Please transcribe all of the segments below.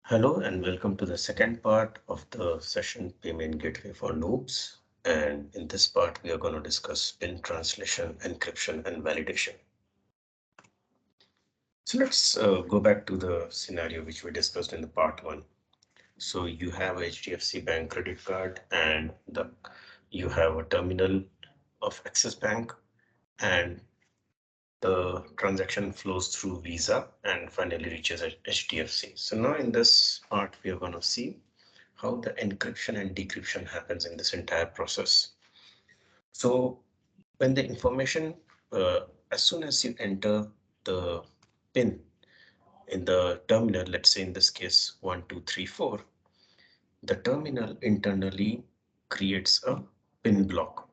Hello and welcome to the second part of the session Payment Gateway for Noobs. And in this part, we are going to discuss PIN translation, encryption, and validation. So let's go back to the scenario which we discussed in the part one. So you have a HDFC Bank credit card and you have a terminal of Axis Bank, and the transaction flows through Visa and finally reaches HDFC. So now in this part, we are going to see how the encryption and decryption happens in this entire process. So when the information, as soon as you enter the PIN in the terminal, let's say in this case 1234, the terminal internally creates a PIN block.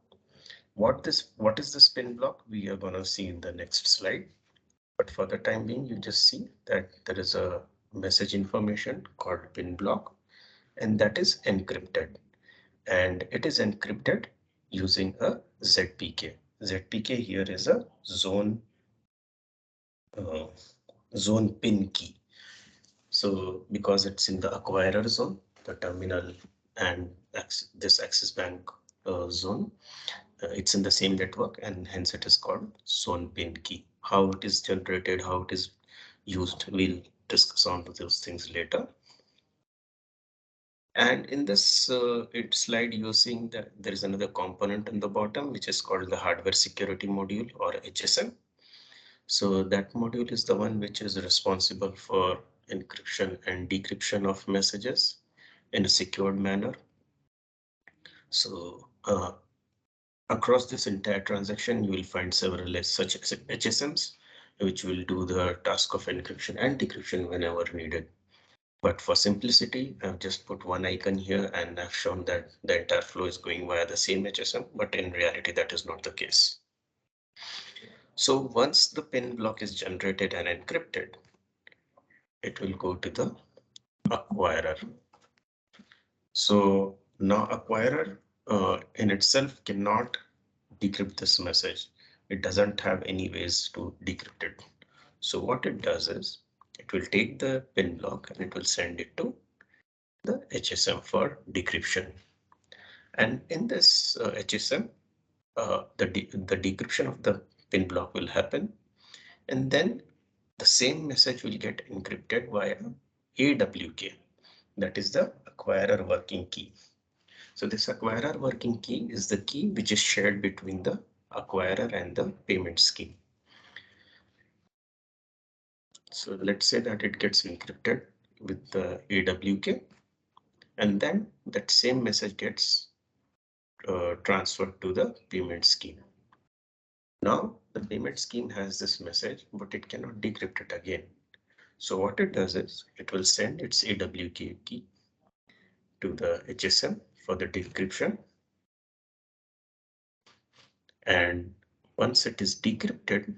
What is this PIN block? We are going to see in the next slide. But for the time being, you just see that there is a message information called PIN block, and that is encrypted. And it is encrypted using a ZPK. ZPK here is a uh, zone PIN key. So because it's in the acquirer zone, the terminal and this Axis Bank zone, it's in the same network, and hence it is called zone PIN key. How it is generated, how it is used, we'll discuss on those things later. And in this slide, you're seeing that there is another component in the bottom, which is called the hardware security module, or HSM. So that module is the one which is responsible for encryption and decryption of messages in a secured manner. So across this entire transaction, you will find several such HSMs, which will do the task of encryption and decryption whenever needed. But for simplicity, I've just put one icon here and I've shown that the entire flow is going via the same HSM, but in reality, that is not the case. So once the PIN block is generated and encrypted, it will go to the acquirer. So now acquirer in itself cannot decrypt this message. It doesn't have any ways to decrypt it. So what it does is it will take the PIN block and it will send it to the HSM for decryption. And in this HSM, the decryption of the PIN block will happen, and then the same message will get encrypted via AWK, that is the acquirer working key. So this acquirer working key is the key which is shared between the acquirer and the payment scheme. So let's say that it gets encrypted with the AWK, and then that same message gets transferred to the payment scheme. Now the payment scheme has this message, but it cannot decrypt it again. So what it does is it will send its AWK key to the HSM for the decryption. And once it is decrypted,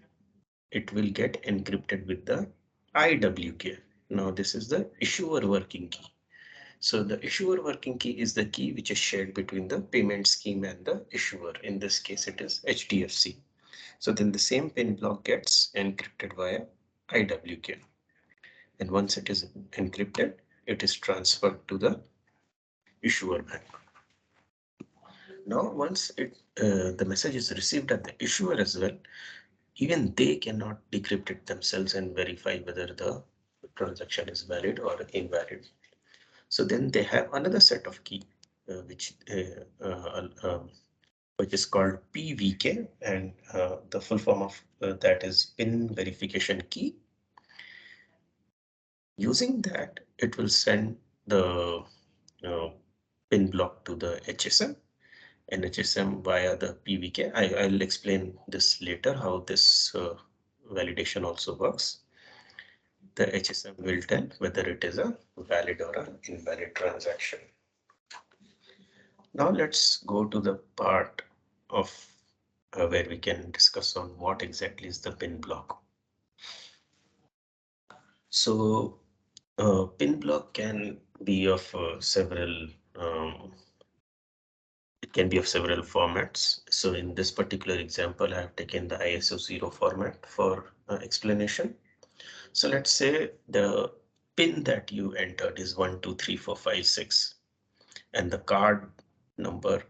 it will get encrypted with the IWK. Now this is the issuer working key. So the issuer working key is the key which is shared between the payment scheme and the issuer. In this case, it is HDFC. So then the same PIN block gets encrypted via IWK. And once it is encrypted, it is transferred to the issuer bank. Now, once the message is received at the issuer as well, even they cannot decrypt it themselves and verify whether the transaction is valid or invalid. So then they have another set of key, which is called PVK, and the full form of that is PIN verification key. Using that, it will send the PIN block to the HSM and HSM via the PVK. I'll explain this later, how this validation also works. The HSM will tell whether it is a valid or an invalid transaction. Now let's go to the part of where we can discuss on what exactly is the PIN block. So PIN block can be of several it can be of several formats. So in this particular example, I have taken the ISO 0 format for explanation. So let's say the PIN that you entered is 123456, and the card number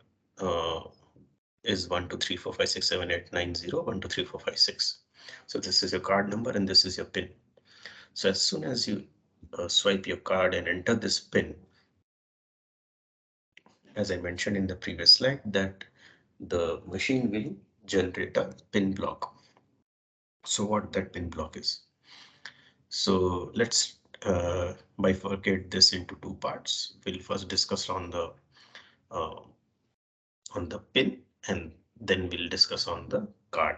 is 1234567890 123456. So this is your card number and this is your PIN. So as soon as you swipe your card and enter this PIN, as I mentioned in the previous slide, that the machine will generate a PIN block. So what that PIN block is. So let's bifurcate this into two parts. We'll first discuss uh, on the PIN, and then we'll discuss on the card.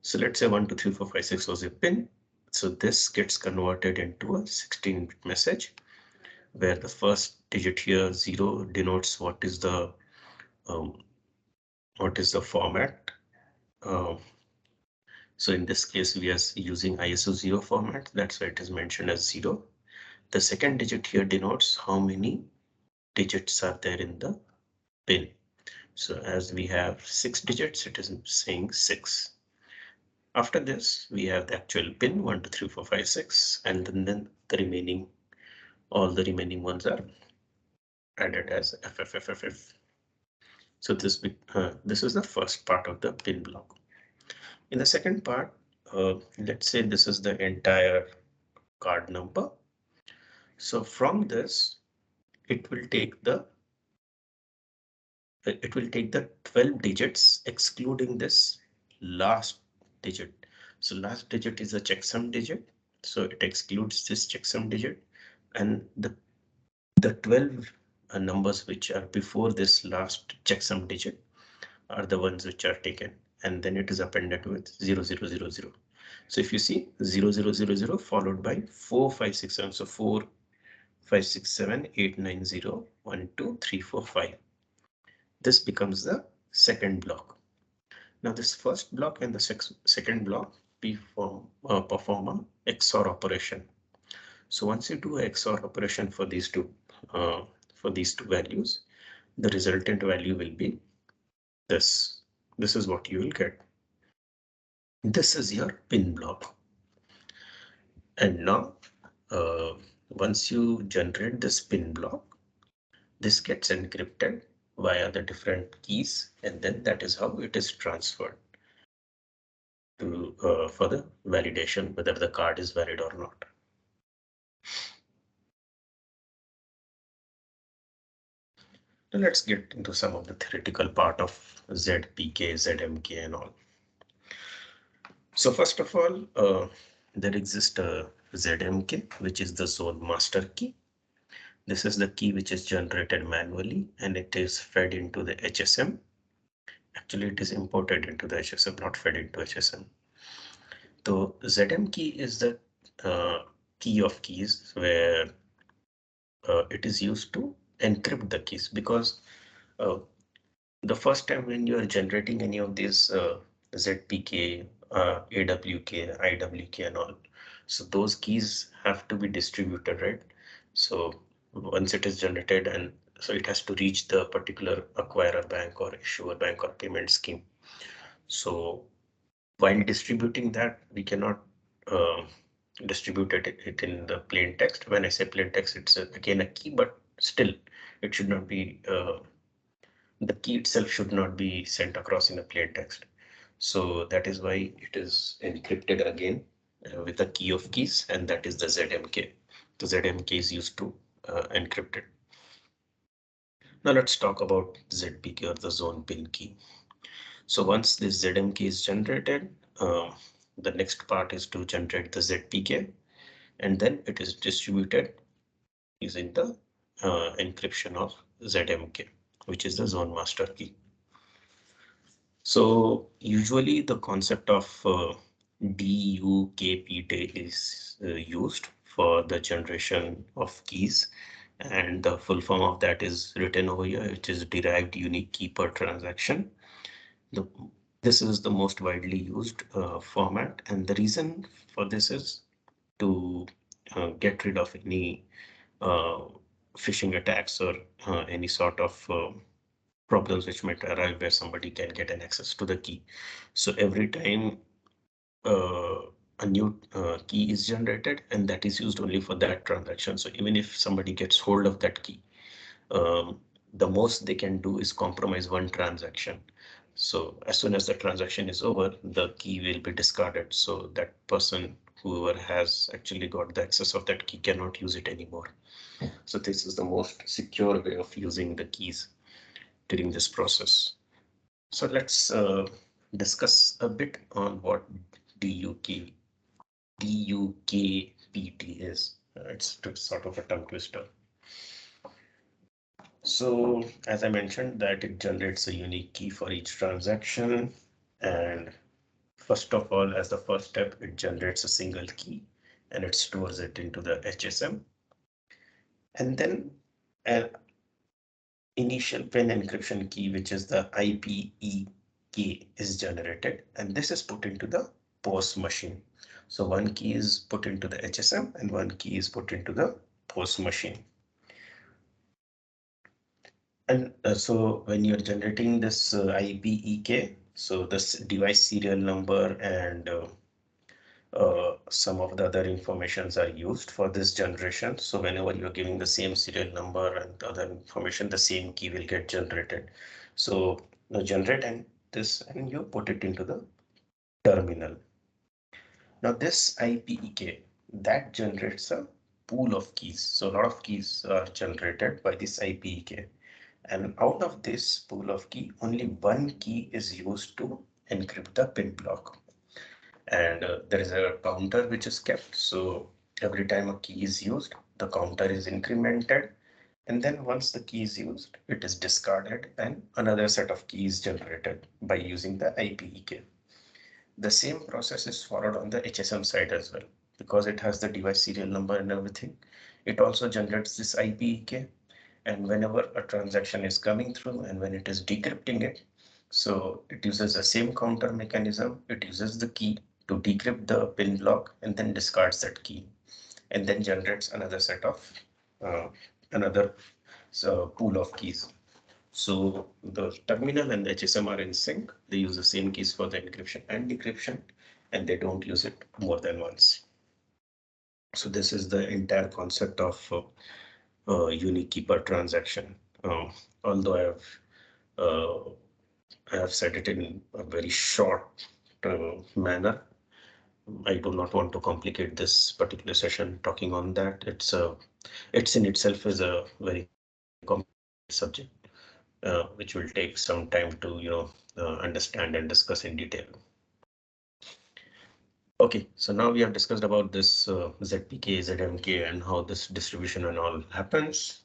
So let's say 123456 was a PIN. So this gets converted into a 16-bit message, where the first digit here, 0, denotes um, what is the format. So in this case, we are using ISO 0 format. That's why it is mentioned as 0. The second digit here denotes how many digits are there in the PIN. So as we have 6 digits, it is saying 6. After this, we have the actual PIN 123456, and then the remaining, all the remaining ones are added as FFFFF. So this is the first part of the PIN block. In the second part, let's say this is the entire card number. So from this, it will take the 12 digits excluding this last digit. So last digit is a checksum digit. So it excludes this checksum digit, and the 12 numbers which are before this last checksum digit are the ones which are taken, and then it is appended with 0000. So if you see 0000 followed by 4567, so 4 5 6 7 8 9 0 1 2 3 4 5. This becomes the second block. Now this first block and the second block perform a XOR operation. So once you do a XOR operation uh, for these two values, the resultant value will be this. This is what you will get. This is your PIN block. And now, once you generate this PIN block, this gets encrypted via the different keys, and then that is how it is transferred to for the validation whether the card is valid or not. Now let's get into some of the theoretical part of ZPK, ZMK and all. So first of all, there exists a ZMK, which is the zone master key. This is the key which is generated manually and it is fed into the HSM. Actually, it is imported into the HSM, not fed into HSM. So ZM key is the key of keys where it is used to encrypt the keys, because the first time when you are generating any of these ZPK, AWK, IWK and all, so those keys have to be distributed, right? So once it is generated, and so it has to reach the particular acquirer bank or issuer bank or payment scheme. So while distributing that, we cannot distribute it in the plain text. When I say plain text, it's again a key, but still it should not be the key itself should not be sent across in a plain text. So that is why it is encrypted again with a key of keys, and that is the ZMK. The ZMK is used to encrypt it. Now let's talk about ZPK, or the zone pin key. So once this ZMK is generated, the next part is to generate the ZPK, and then it is distributed using the encryption of ZMK, which is the zone master key. So usually the concept of DUKP tail is used for the generation of keys, and the full form of that is written over here, which is derived unique key per transaction. This is the most widely used format, and the reason for this is to get rid of any uh, phishing attacks or any sort of problems which might arrive where somebody can get an access to the key. So every time uh, a new key is generated, and that is used only for that transaction. So even if somebody gets hold of that key, um, the most they can do is compromise one transaction. So as soon as the transaction is over, the key will be discarded. So that person, whoever has actually got the access of that key, cannot use it anymore. So this is the most secure way of using the keys during this process. So let's discuss a bit on what DUK, DUKPT is. It's sort of a tongue twister. So as I mentioned, that it generates a unique key for each transaction. And first of all, as the first step, it generates a single key and it stores it into the HSM. And then an initial pin encryption key, which is the IPEK, is generated. And this is put into the POS machine. So one key is put into the HSM and one key is put into the POS machine. And so when you're generating this IPEK, so this device serial number and some of the other informations are used for this generation. So whenever you're giving the same serial number and other information, the same key will get generated. So you generate and this and you put it into the terminal. Now this IPEK that generates a pool of keys. So a lot of keys are generated by this IPEK. And out of this pool of key, only one key is used to encrypt the pin block. And there is a counter which is kept. So every time a key is used, the counter is incremented. And then once the key is used, it is discarded and another set of keys generated by using the IPEK. The same process is followed on the HSM side as well, because it has the device serial number and everything. It also generates this IPEK, and whenever a transaction is coming through and when it is decrypting it, so it uses the same counter mechanism. It uses the key to decrypt the pin block and then discards that key and then generates another set of another pool of keys. So the terminal and the HSM are in sync. They use the same keys for the encryption and decryption, and they don't use it more than once. So this is the entire concept of unique key per transaction. Although I have said it in a very short manner, I do not want to complicate this particular session talking on that. It's in itself is a very complicated subject, which will take some time to understand and discuss in detail. Okay, so now we have discussed about this ZPK, ZMK, and how this distribution and all happens.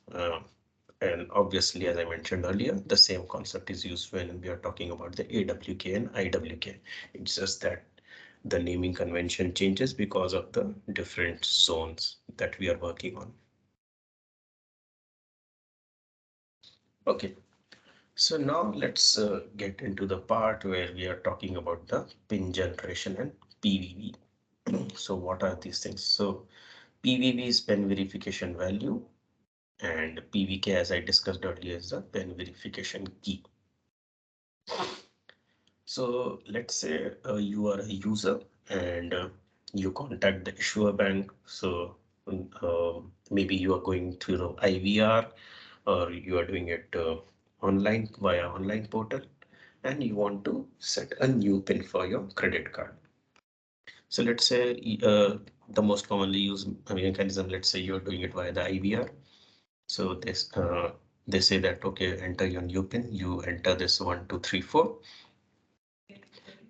And obviously, as I mentioned earlier, the same concept is used when we are talking about the AWK and IWK. It's just that the naming convention changes because of the different zones that we are working on. Okay, so now let's get into the part where we are talking about the pin generation and PVV. So what are these things? So PVV is pen verification value, and PVK, as I discussed earlier, is the pen verification key. So let's say you are a user and you contact the issuer bank. So maybe you are going through IVR or you are doing it online via online portal, and you want to set a new PIN for your credit card. So let's say the most commonly used mechanism, let's say you're doing it via the IVR. So this they say that, okay, enter your new PIN, you enter this 1234.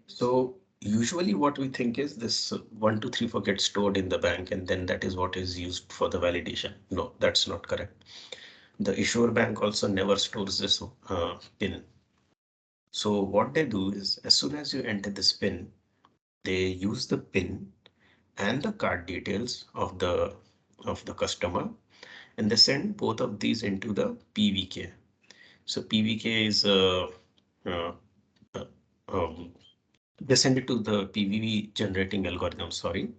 So usually what we think is this 1234 gets stored in the bank and then that is what is used for the validation. No, that's not correct. The issuer bank also never stores this PIN. So what they do is as soon as you enter this PIN, they use the PIN and the card details of the customer, and they send both of these into the PVK. So PVK is uh, uh, um, they send it to the PVV generating algorithm. Sorry.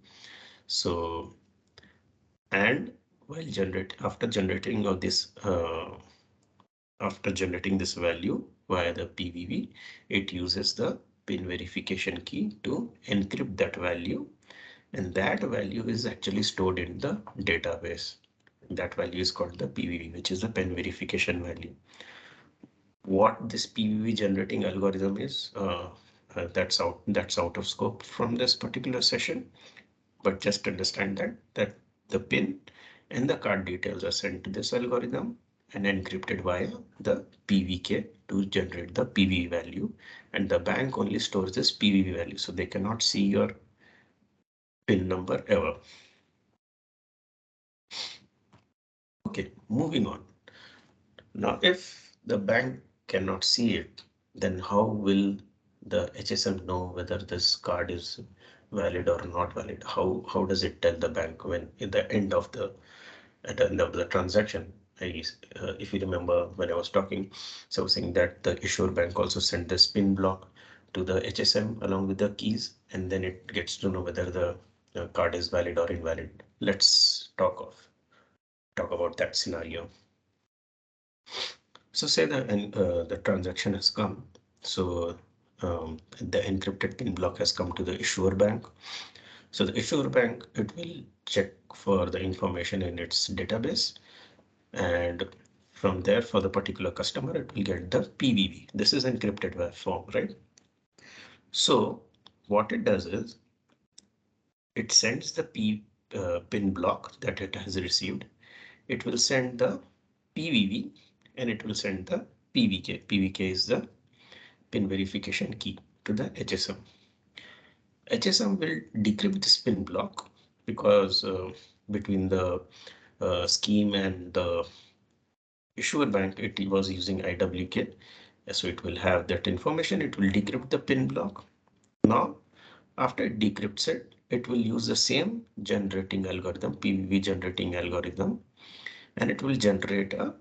So and while after generating of this after generating this value via the PVV, it uses the pin verification key to encrypt that value and that value is actually stored in the database. That value is called the PVV, which is the pen verification value. What this PVV generating algorithm is, that's out of scope from this particular session. But just understand that the PIN and the card details are sent to this algorithm and encrypted via the PVK to generate the PVV value, and the bank only stores this PVV value, so they cannot see your PIN number ever. Okay, moving on. Now, if the bank cannot see it, then how will the HSM know whether this card is valid or not valid? How does it tell the bank when at the end of the transaction? If you remember when I was talking, so I was saying that the issuer bank also sent the spin block to the HSM along with the keys, and then it gets to know whether the card is valid or invalid. Let's talk about that scenario. So say the transaction has come. So the encrypted pin block has come to the issuer bank. So the issuer bank, it will check for the information in its database, and from there for the particular customer, it will get the PVV. This is encrypted form, right? So what it does is it sends the pin block that it has received. It will send the PVV and it will send the PVK. PVK is the pin verification key to the HSM. HSM will decrypt this pin block because between the scheme and the issuer bank, it was using IWK. So it will have that information. It will decrypt the pin block. Now, after it decrypts it, it will use the same generating algorithm, PVV generating algorithm, and it will generate a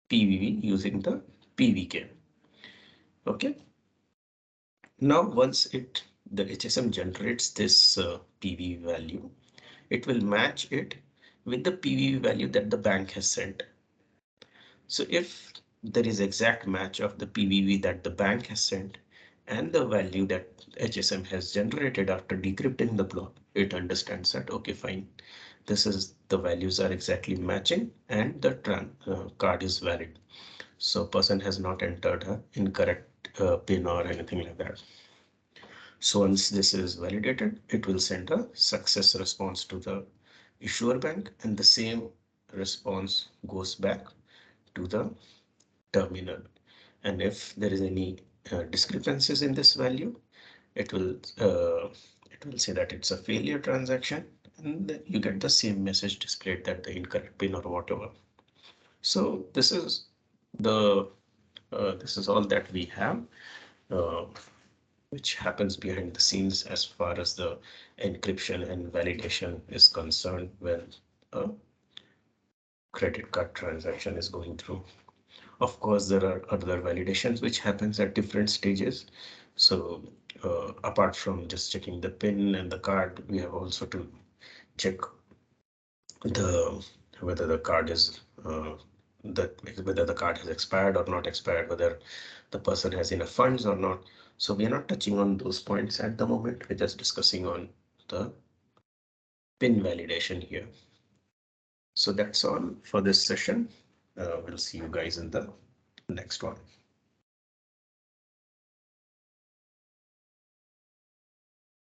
PVV using the PVK. Okay. Now, once the HSM generates this PV value, it will match it with the PV value that the bank has sent. So if there is exact match of the PVV that the bank has sent and the value that HSM has generated after decrypting the block, it understands that, okay, fine, the values are exactly matching and the card is valid. So person has not entered an incorrect PIN or anything like that. So once this is validated, it will send a success response to the issuer bank, and the same response goes back to the terminal. And if there is any discrepancies in this value, it will say that it's a failure transaction, and you get the same message displayed that the incorrect pin or whatever. So this is all that we have. Which happens behind the scenes as far as the encryption and validation is concerned when a credit card transaction is going through. Of course, there are other validations which happens at different stages. So apart from just checking the PIN and the card, we have also to check whether the card is whether the card has expired or not expired, whether the person has enough funds or not. So we are not touching on those points at the moment. We're just discussing on the PIN validation here. So that's all for this session. We'll see you guys in the next one.